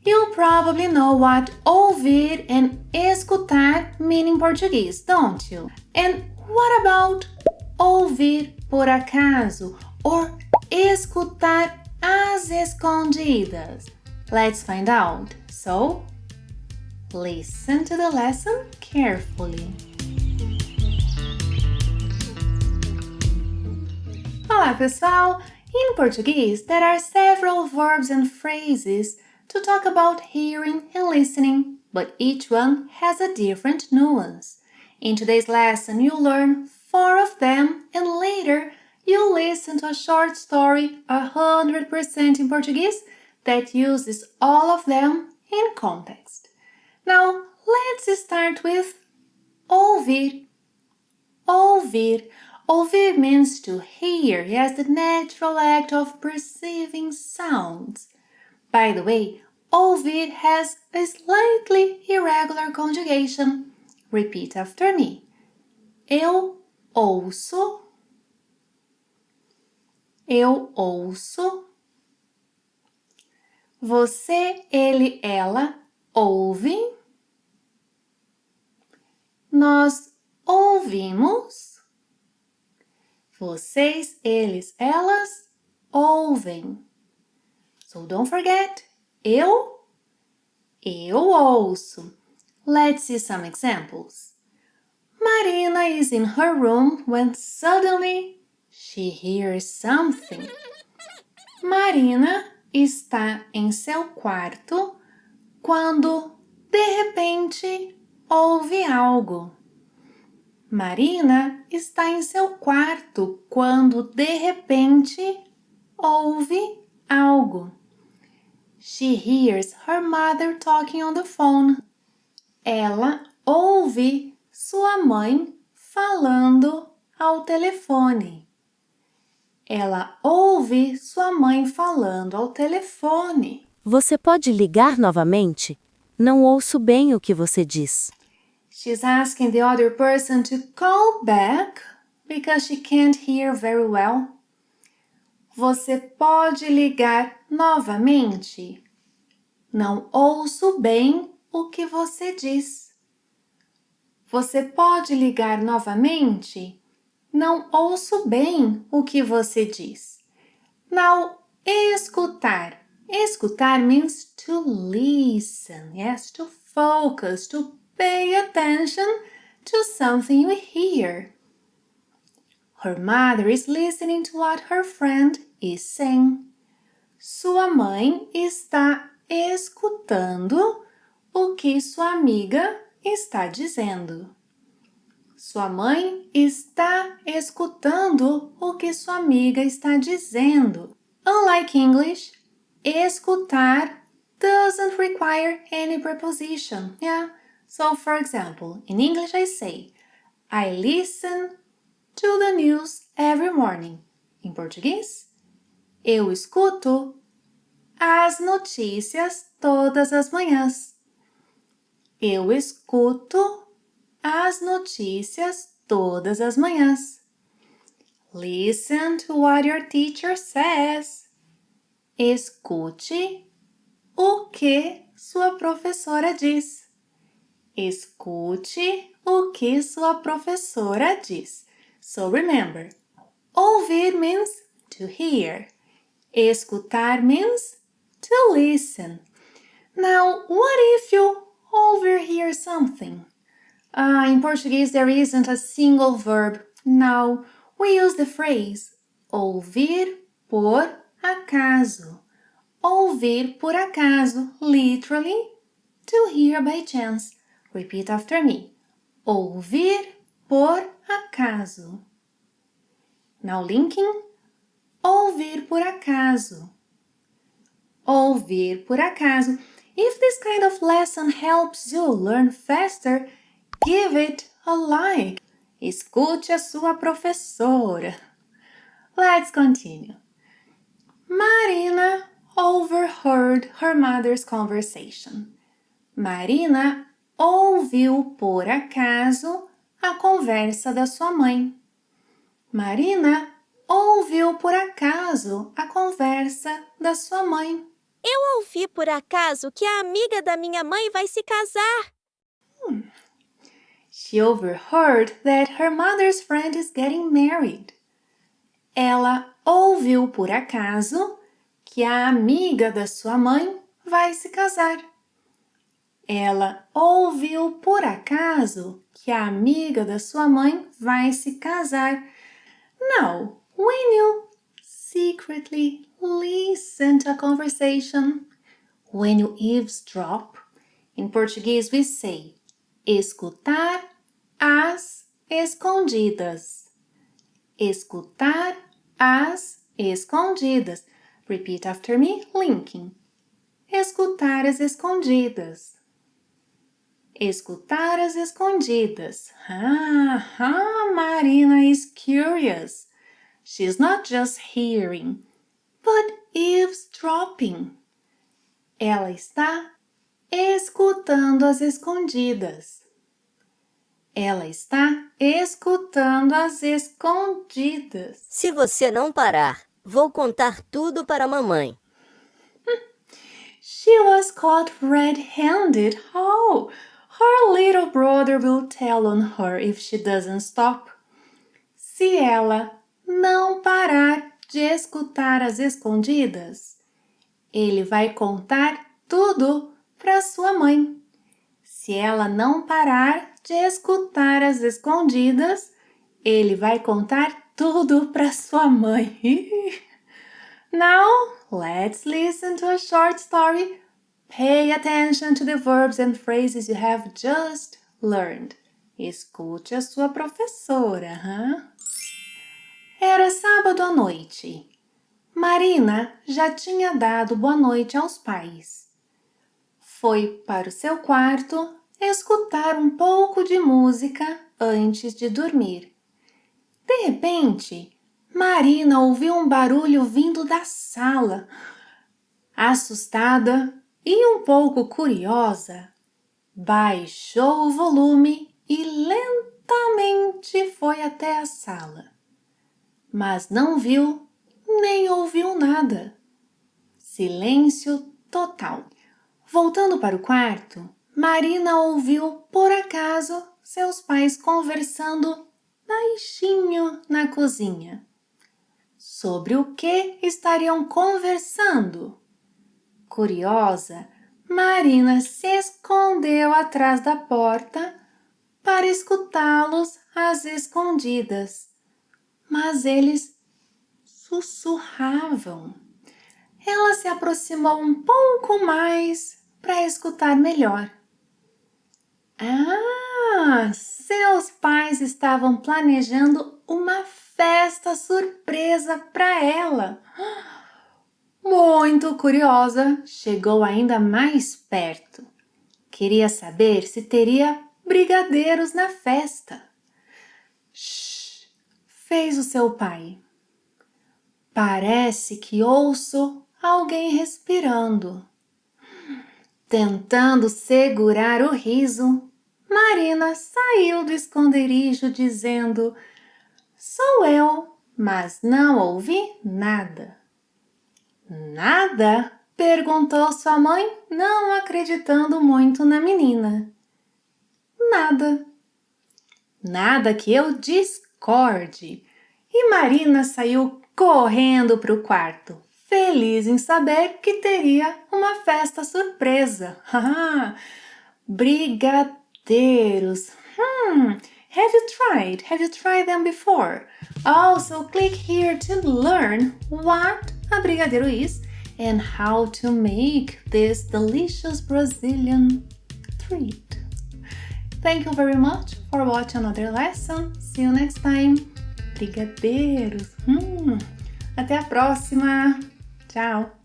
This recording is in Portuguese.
You probably know what ouvir and escutar mean in Portuguese, don't you? And what about ouvir por acaso or escutar às escondidas? Let's find out. So, listen to the lesson carefully. Olá, pessoal! In Portuguese, there are several verbs and phrases to talk about hearing and listening, but each one has a different nuance. In today's lesson, you'll learn 4 of them, and later you'll listen to a short story 100% in Portuguese that uses all of them in context. Now, let's start with ouvir. Ouvir. Ouvir means to hear, yes, the natural act of perceiving sounds. By the way, ouvir has a slightly irregular conjugation. Repeat after me. Eu ouço. Eu ouço. Você, ele, ela ouve. Nós ouvimos. Vocês, eles, elas ouvem. So don't forget, eu ouço. Let's see some examples. Marina is in her room when suddenly she hears something. Marina está em seu quarto quando, de repente, ouve algo. Marina está em seu quarto quando, de repente, ouve algo. She hears her mother talking on the phone. Ela ouve sua mãe falando ao telefone. Ela ouve sua mãe falando ao telefone. Você pode ligar novamente? Não ouço bem o que você diz. She's asking the other person to call back because she can't hear very well. Você pode ligar novamente? Não ouço bem o que você diz. Você pode ligar novamente? Não ouço bem o que você diz. Now, escutar. Escutar means to listen, yes, to focus, to pay attention to something we hear. Her mother is listening to what her friend is saying. Sua mãe está escutando o que sua amiga está dizendo. Sua mãe está escutando o que sua amiga está dizendo. Unlike English, escutar doesn't require any preposition. Yeah. So, for example, in English I say, I listen to the news every morning. Em português, eu escuto as notícias todas as manhãs. Eu escuto as notícias todas as manhãs. Listen to what your teacher says. Escute o que sua professora diz. Escute o que sua professora diz. So remember, ouvir means to hear. Escutar means to listen. Now, what if you overhear something? In Portuguese, there isn't a single verb. Now, we use the phrase ouvir por acaso. Ouvir por acaso, literally, to hear by chance. Repeat after me. Ouvir por acaso. Now linking. Ouvir por acaso. Ouvir por acaso. If this kind of lesson helps you learn faster, give it a like. Escute a sua professora. Let's continue. Marina overheard her mother's conversation. Marina ouviu por acaso a conversa da sua mãe. Marina ouviu por acaso a conversa da sua mãe. Eu ouvi por acaso que a amiga da minha mãe vai se casar. She overheard that her mother's friend is getting married. Ela ouviu por acaso que a amiga da sua mãe vai se casar. Ela ouviu por acaso que a amiga da sua mãe vai se casar. Now, when you secretly listen to a conversation, when you eavesdrop, in Portuguese we say escutar às escondidas. Escutar às escondidas. Repeat after me, linking. Escutar às escondidas. Escutar às escondidas. Marina is curious. She's not just hearing, but eavesdropping. Ela está escutando às escondidas. Ela está escutando às escondidas. Se você não parar, vou contar tudo para a mamãe. She was caught red-handed. Oh, her little brother will tell on her if she doesn't stop. Se ela não parar de escutar às escondidas, ele vai contar tudo para sua mãe. Se ela não parar de escutar às escondidas, ele vai contar tudo para sua mãe. Now, let's listen to a short story. Pay attention to the verbs and phrases you have just learned. Escute a sua professora, Era sábado à noite. Marina já tinha dado boa noite aos pais. Foi para o seu quarto escutar um pouco de música antes de dormir. De repente, Marina ouviu um barulho vindo da sala. Assustada e um pouco curiosa, baixou o volume e lentamente foi até a sala. Mas não viu nem ouviu nada. Silêncio total. Voltando para o quarto, Marina ouviu, por acaso, seus pais conversando baixinho na cozinha. Sobre o que estariam conversando? Curiosa, Marina se escondeu atrás da porta para escutá-los às escondidas. Mas eles sussurravam. Ela se aproximou um pouco mais para escutar melhor. Seus pais estavam planejando uma festa surpresa para ela. Muito curiosa, chegou ainda mais perto. Queria saber se teria brigadeiros na festa. Shhh, fez o seu pai. Parece que ouço alguém respirando. Tentando segurar o riso, Marina saiu do esconderijo dizendo: sou eu, mas não ouvi nada. Nada? Perguntou sua mãe, não acreditando muito na menina. Nada. Nada que eu discorde. E Marina saiu correndo para o quarto, feliz em saber que teria uma festa surpresa. Brigadeiros. Have you tried them before? Also, click here to learn what a brigadeiro is and how to make this delicious Brazilian treat. Thank you very much for watching another lesson. See you next time. Brigadeiros. Até a próxima. Tchau.